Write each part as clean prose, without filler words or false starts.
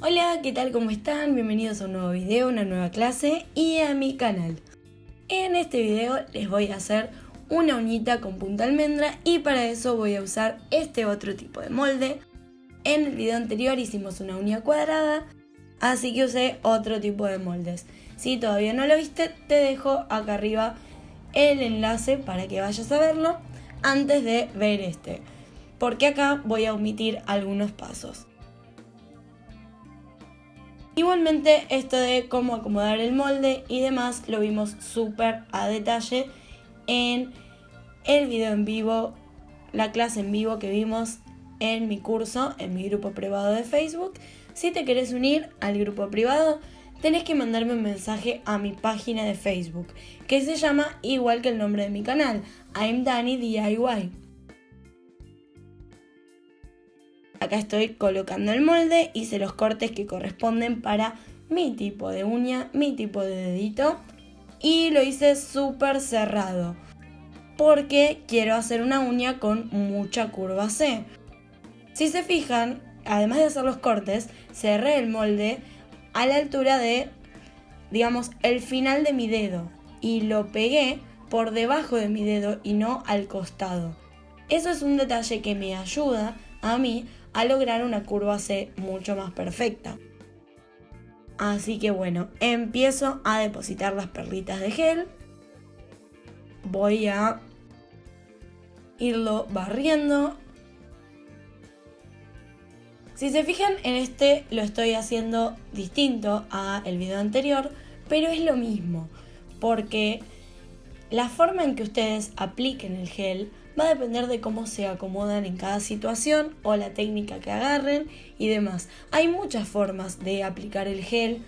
Hola, ¿qué tal? ¿Cómo están? Bienvenidos a un nuevo video, una nueva clase y a mi canal. En este video les voy a hacer una uñita con punta almendra y para eso voy a usar este otro tipo de molde. En el video anterior hicimos una uña cuadrada, así que usé otro tipo de moldes. Si todavía no lo viste, te dejo acá arriba el enlace para que vayas a verlo antes de ver este, porque acá voy a omitir algunos pasos. Igualmente esto de cómo acomodar el molde y demás lo vimos súper a detalle en el video en vivo, la clase en vivo que vimos en mi curso, en mi grupo privado de Facebook. Si te querés unir al grupo privado, tenés que mandarme un mensaje a mi página de Facebook, que se llama igual que el nombre de mi canal, I'm Dani DIY. Acá estoy colocando el molde, hice los cortes que corresponden para mi tipo de uña, mi tipo de dedito y lo hice súper cerrado porque quiero hacer una uña con mucha curva C. Si se fijan, además de hacer los cortes, cerré el molde a la altura de, digamos, el final de mi dedo y lo pegué por debajo de mi dedo y no al costado. Eso es un detalle que me ayuda a mí a lograr una curva C mucho más perfecta. Así que bueno, empiezo a depositar las perlitas de gel. Voy a irlo barriendo. Si se fijan, en este lo estoy haciendo distinto al video anterior, pero es lo mismo, porque la forma en que ustedes apliquen el gel va a depender de cómo se acomodan en cada situación o la técnica que agarren y demás. Hay muchas formas de aplicar el gel,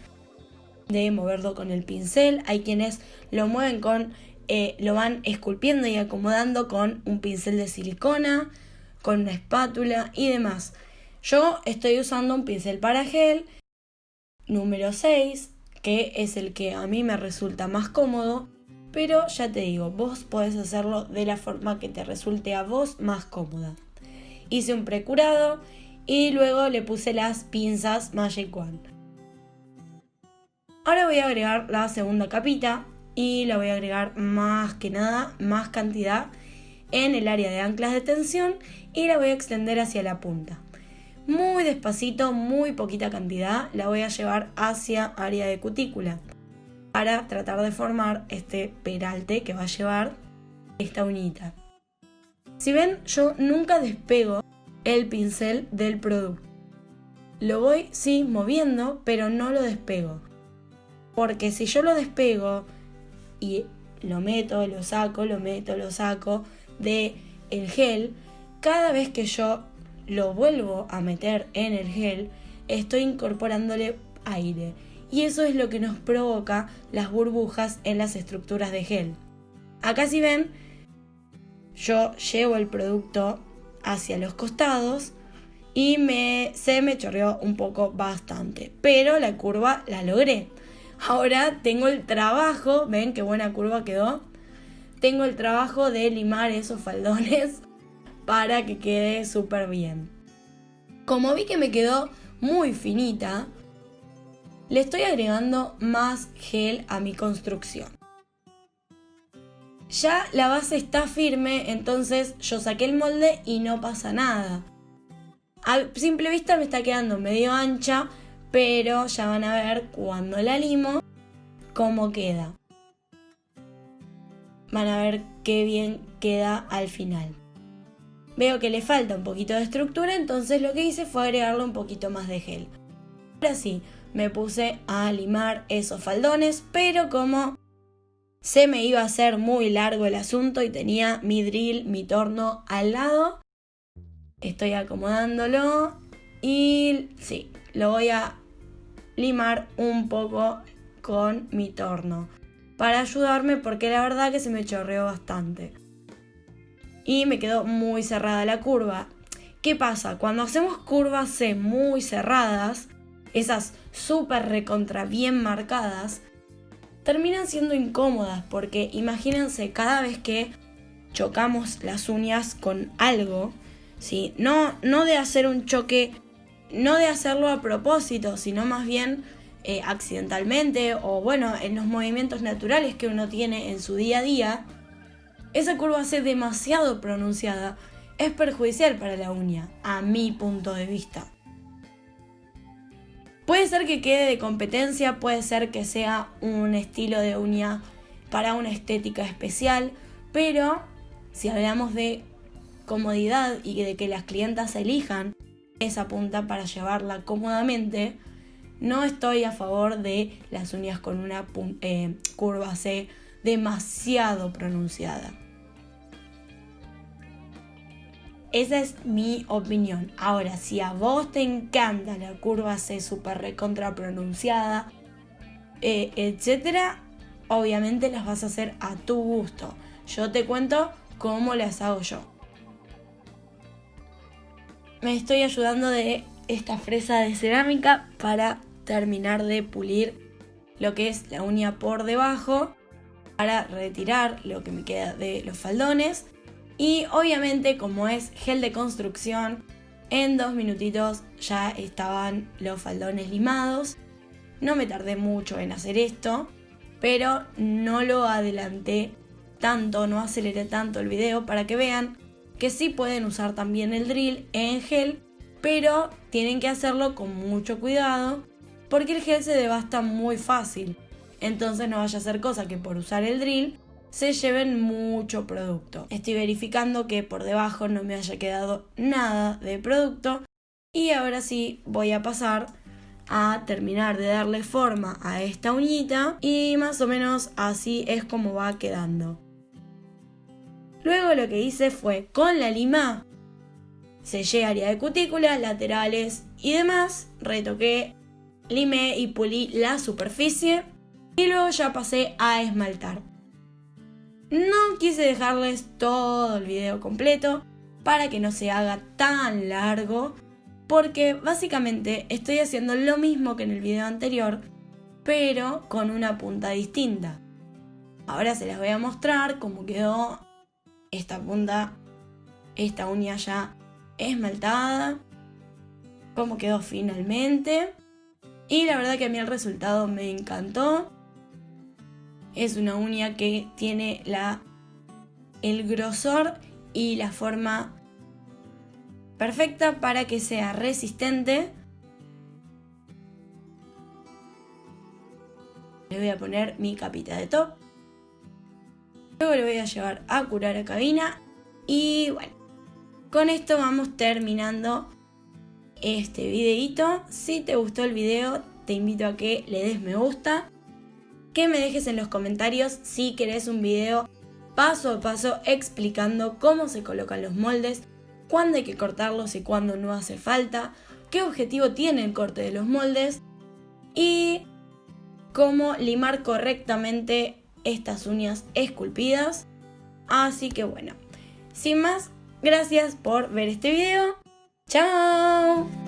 de moverlo con el pincel. Hay quienes lo mueven lo van esculpiendo y acomodando con un pincel de silicona, con una espátula y demás. Yo estoy usando un pincel para gel número 6, que es el que a mí me resulta más cómodo. Pero ya te digo, vos podés hacerlo de la forma que te resulte a vos más cómoda. Hice un precurado y luego le puse las pinzas Magic Wand. Ahora voy a agregar la segunda capita y la voy a agregar más que nada, más cantidad en el área de anclas de tensión y la voy a extender hacia la punta. Muy despacito, muy poquita cantidad, la voy a llevar hacia área de cutícula, para tratar de formar este peralte que va a llevar esta uñita. Si ven, yo nunca despego el pincel del producto. Lo voy, sí, moviendo, pero no lo despego. Porque si yo lo despego y lo meto, lo saco de el gel, cada vez que yo lo vuelvo a meter en el gel, estoy incorporándole aire. Y eso es lo que nos provoca las burbujas en las estructuras de gel. Acá si ven, yo llevo el producto hacia los costados y se me chorreó un poco bastante. Pero la curva la logré. Ahora tengo el trabajo, ven qué buena curva quedó. Tengo el trabajo de limar esos faldones para que quede súper bien. Como vi que me quedó muy finita, le estoy agregando más gel a mi construcción. Ya la base está firme, entonces yo saqué el molde y no pasa nada. A simple vista me está quedando medio ancha, pero ya van a ver cuando la limo cómo queda. Van a ver qué bien queda al final. Veo que le falta un poquito de estructura, entonces lo que hice fue agregarle un poquito más de gel. Ahora sí, me puse a limar esos faldones, pero como se me iba a hacer muy largo el asunto y tenía mi drill, mi torno al lado, estoy acomodándolo y sí, lo voy a limar un poco con mi torno para ayudarme, porque la verdad que se me chorreó bastante y me quedó muy cerrada la curva. ¿Qué pasa? Cuando hacemos curvas C muy cerradas, esas súper recontra bien marcadas, terminan siendo incómodas, porque imagínense cada vez que chocamos las uñas con algo, ¿sí? No de hacer un choque no de hacerlo a propósito, sino más bien accidentalmente o bueno, en los movimientos naturales que uno tiene en su día a día, esa curva C demasiado pronunciada es perjudicial para la uña, a mi punto de vista. Puede ser que quede de competencia, puede ser que sea un estilo de uña para una estética especial, pero si hablamos de comodidad y de que las clientas elijan esa punta para llevarla cómodamente, no estoy a favor de las uñas con una curva C demasiado pronunciada. Esa es mi opinión. Ahora, si a vos te encanta la curva C súper recontra pronunciada, etcétera, obviamente las vas a hacer a tu gusto. Yo te cuento cómo las hago yo. Me estoy ayudando de esta fresa de cerámica para terminar de pulir lo que es la uña por debajo, para retirar lo que me queda de los faldones. Y obviamente, como es gel de construcción, en 2 minutitos ya estaban los faldones limados. No me tardé mucho en hacer esto, pero no lo adelanté tanto, no aceleré tanto el video para que vean que sí pueden usar también el drill en gel, pero tienen que hacerlo con mucho cuidado porque el gel se devasta muy fácil. Entonces no vaya a ser cosa que por usar el drill se lleven mucho producto. Estoy verificando que por debajo no me haya quedado nada de producto y ahora sí voy a pasar a terminar de darle forma a esta uñita y más o menos así es como va quedando. Luego lo que hice fue con la lima sellé área de cutícula, laterales y demás, retoqué, limé y pulí la superficie y luego ya pasé a esmaltar. No quise dejarles todo el video completo para que no se haga tan largo, porque básicamente estoy haciendo lo mismo que en el video anterior, pero con una punta distinta. Ahora se las voy a mostrar cómo quedó esta punta, esta uña ya esmaltada, cómo quedó finalmente. Y la verdad que a mí el resultado me encantó. Es una uña que tiene el grosor y la forma perfecta para que sea resistente. Le voy a poner mi capita de top. Luego lo voy a llevar a curar a cabina. Y bueno, con esto vamos terminando este videito. Si te gustó el video, te invito a que le des me gusta. Que me dejes en los comentarios si querés un video paso a paso explicando cómo se colocan los moldes, cuándo hay que cortarlos y cuándo no hace falta, qué objetivo tiene el corte de los moldes y cómo limar correctamente estas uñas esculpidas. Así que bueno, sin más, gracias por ver este video. ¡Chao!